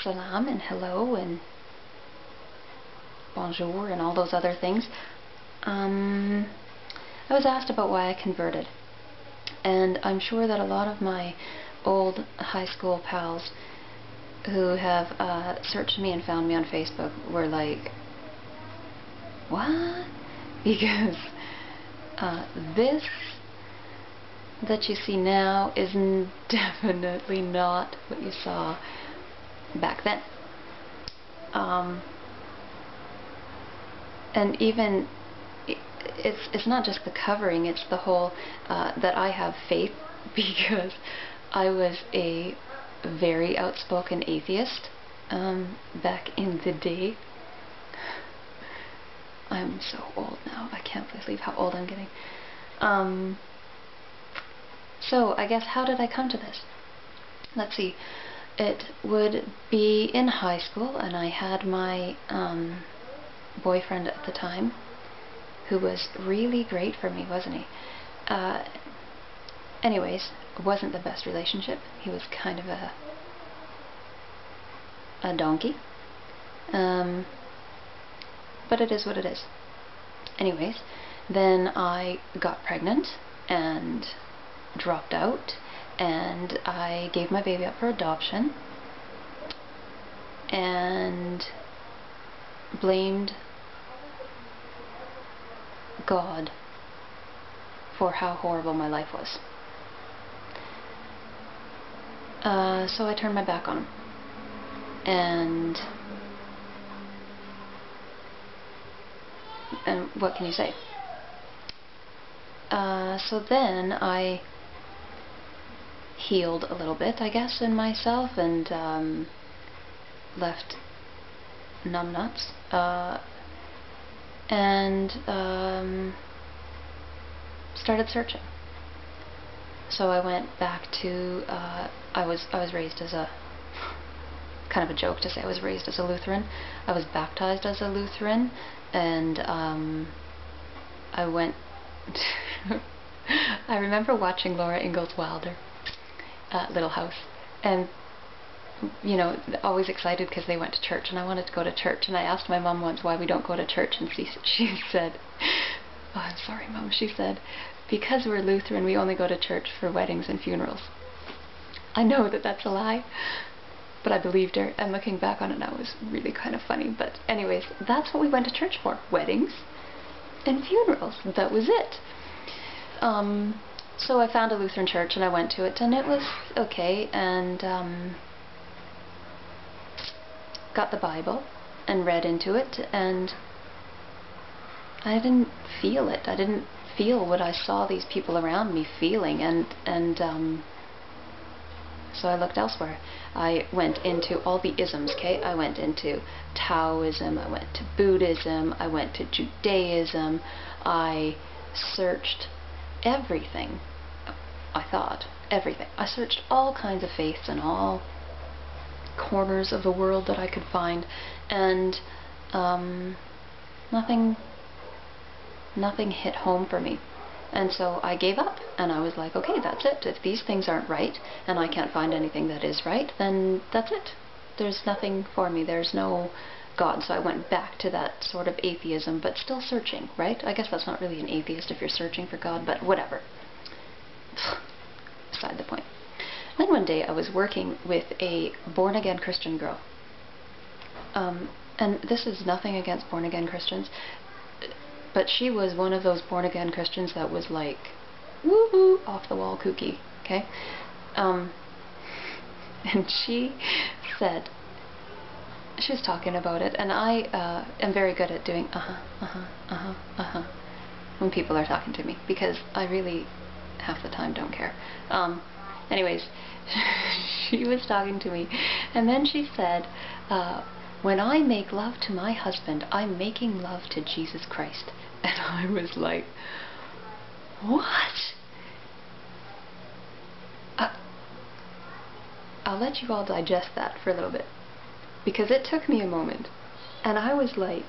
salam and hello and bonjour and all those other things. I was asked about why I converted, and I'm sure that a lot of my old high school pals who have searched me and found me on Facebook were like, what? Because this that you see now is definitely not what you saw back then. And even it's not just the covering, it's the whole that I have faith, because I was a very outspoken atheist back in the day. I'm so old now. I can't believe how old I'm getting. So I guess, how did I come to this? Let's see. It would be in high school, and I had my boyfriend at the time, who was really great for me, wasn't he? Anyways, it wasn't the best relationship. He was kind of a donkey. But it is what it is. Anyways, then I got pregnant and dropped out, and I gave my baby up for adoption and blamed God for how horrible my life was. So I turned my back on him, and what can you say? So then I healed a little bit, I guess, in myself, and left numbnuts, and started searching. So I went back to I was raised as a, kind of a joke to say I was raised as a Lutheran. I was baptized as a Lutheran, and I went I remember watching Laura Ingalls Wilder, Little House, and you know, always excited because they went to church, and I wanted to go to church, and I asked my mom once why we don't go to church, and she said, oh, I'm sorry, Mom, she said, because we're Lutheran, we only go to church for weddings and funerals. I know that that's a lie, but I believed her, and looking back on it now, it was really kind of funny. But anyways, that's what we went to church for, weddings and funerals. That was it. So I found a Lutheran church, and I went to it, and it was okay, and got the Bible and read into it, and I didn't feel it. I didn't feel what I saw these people around me feeling, and so I looked elsewhere. I went into all the isms, okay? I went into Taoism, I went to Buddhism, I went to Judaism, I searched everything, I thought, everything. I searched all kinds of faiths in all corners of the world that I could find, and nothing hit home for me. And so I gave up, and I was like, okay, that's it. If these things aren't right, and I can't find anything that is right, then that's it. There's nothing for me. There's no God. So I went back to that sort of atheism, but still searching, right? I guess that's not really an atheist if you're searching for God, but whatever. Beside the point. Then one day I was working with a born-again Christian girl. And this is nothing against born-again Christians, but she was one of those born-again Christians that was like, woohoo, off-the-wall kooky, okay? And she said, she was talking about it, and I am very good at doing when people are talking to me, because I really, half the time, don't care. Anyways, she was talking to me, and then she said, when I make love to my husband, I'm making love to Jesus Christ. And I was like, what? I'll let you all digest that for a little bit, because it took me a moment, and I was like,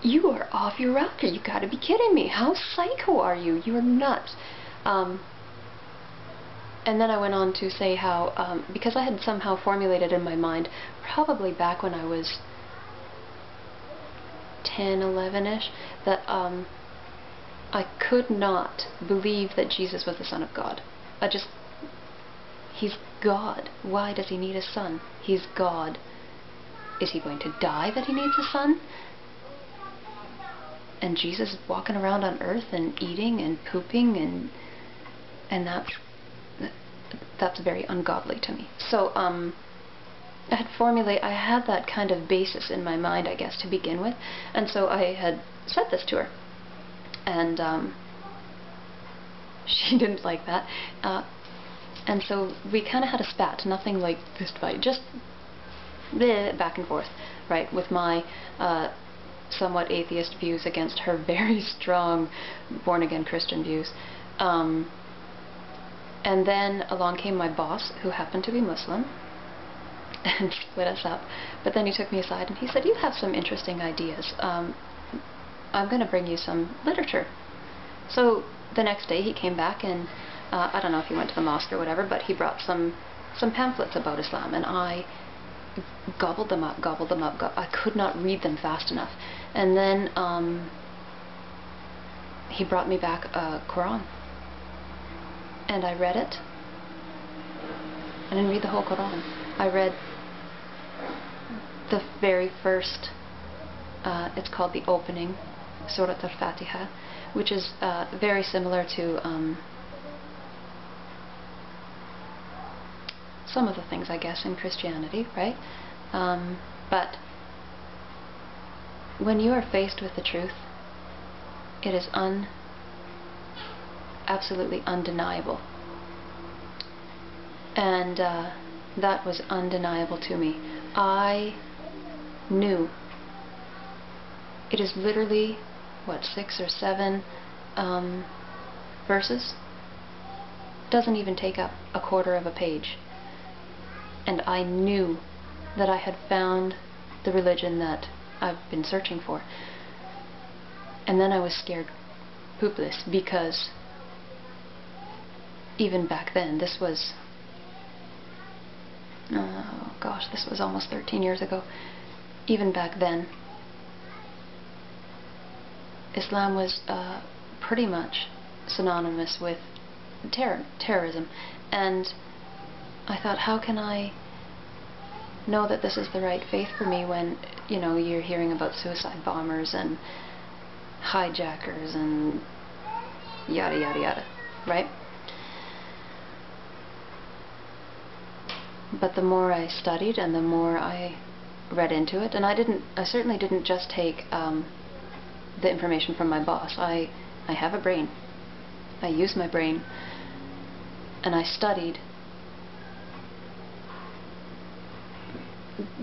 you are off your rocker. You gotta be kidding me. How psycho are you? You're nuts. And then I went on to say how, because I had somehow formulated in my mind, probably back when I was 10, 11-ish, that I could not believe that Jesus was the Son of God. He's God. Why does he need a son? He's God. Is he going to die that he needs a son? And Jesus is walking around on earth and eating and pooping, and that's very ungodly to me. So I had that kind of basis in my mind, I guess, to begin with, and so I had said this to her, and she didn't like that, and so we kind of had a spat, nothing like fist fight, just bleh, back and forth, right, with my somewhat atheist views against her very strong born-again Christian views. And then along came my boss, who happened to be Muslim, and split us up. But then he took me aside and he said, "You have some interesting ideas. I'm going to bring you some literature." So the next day he came back, and I don't know if he went to the mosque or whatever, but he brought some pamphlets about Islam, and I gobbled them up. I could not read them fast enough. And then he brought me back a Quran. And I read it. I didn't read the whole Quran. I read the very first, it's called the opening, Surah Al-Fatiha, which is very similar to some of the things, I guess, in Christianity, right? But when you are faced with the truth, it is absolutely undeniable. And that was undeniable to me. I knew. It is literally, what, 6 or 7 verses? Doesn't even take up a quarter of a page. And I knew that I had found the religion that I've been searching for. And then I was scared poopless, because even back then, this was, oh gosh, this was almost 13 years ago. Even back then, Islam was pretty much synonymous with terrorism. And I thought, how can I know that this is the right faith for me when, you know, you're hearing about suicide bombers and hijackers and yada yada yada, right? But the more I studied and the more I read into it, and I certainly didn't just take the information from my boss. I have a brain. I use my brain, and I studied.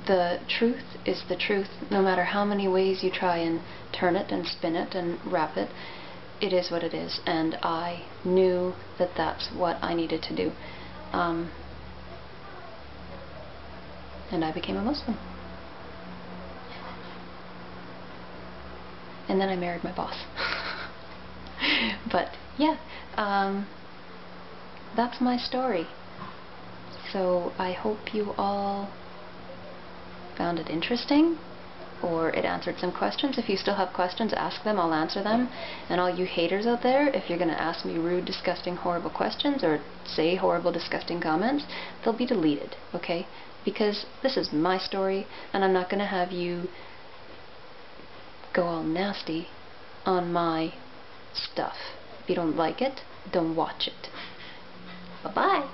The truth is the truth, no matter how many ways you try and turn it and spin it and wrap it. It is what it is, and I knew that that's what I needed to do. And I became a Muslim. And then I married my boss. But yeah, that's my story. So I hope you all found it interesting, or it answered some questions. If you still have questions, ask them, I'll answer them. And all you haters out there, if you're going to ask me rude, disgusting, horrible questions, or say horrible, disgusting comments, they'll be deleted, okay? Because this is my story, and I'm not going to have you go all nasty on my stuff. If you don't like it, don't watch it. Bye-bye!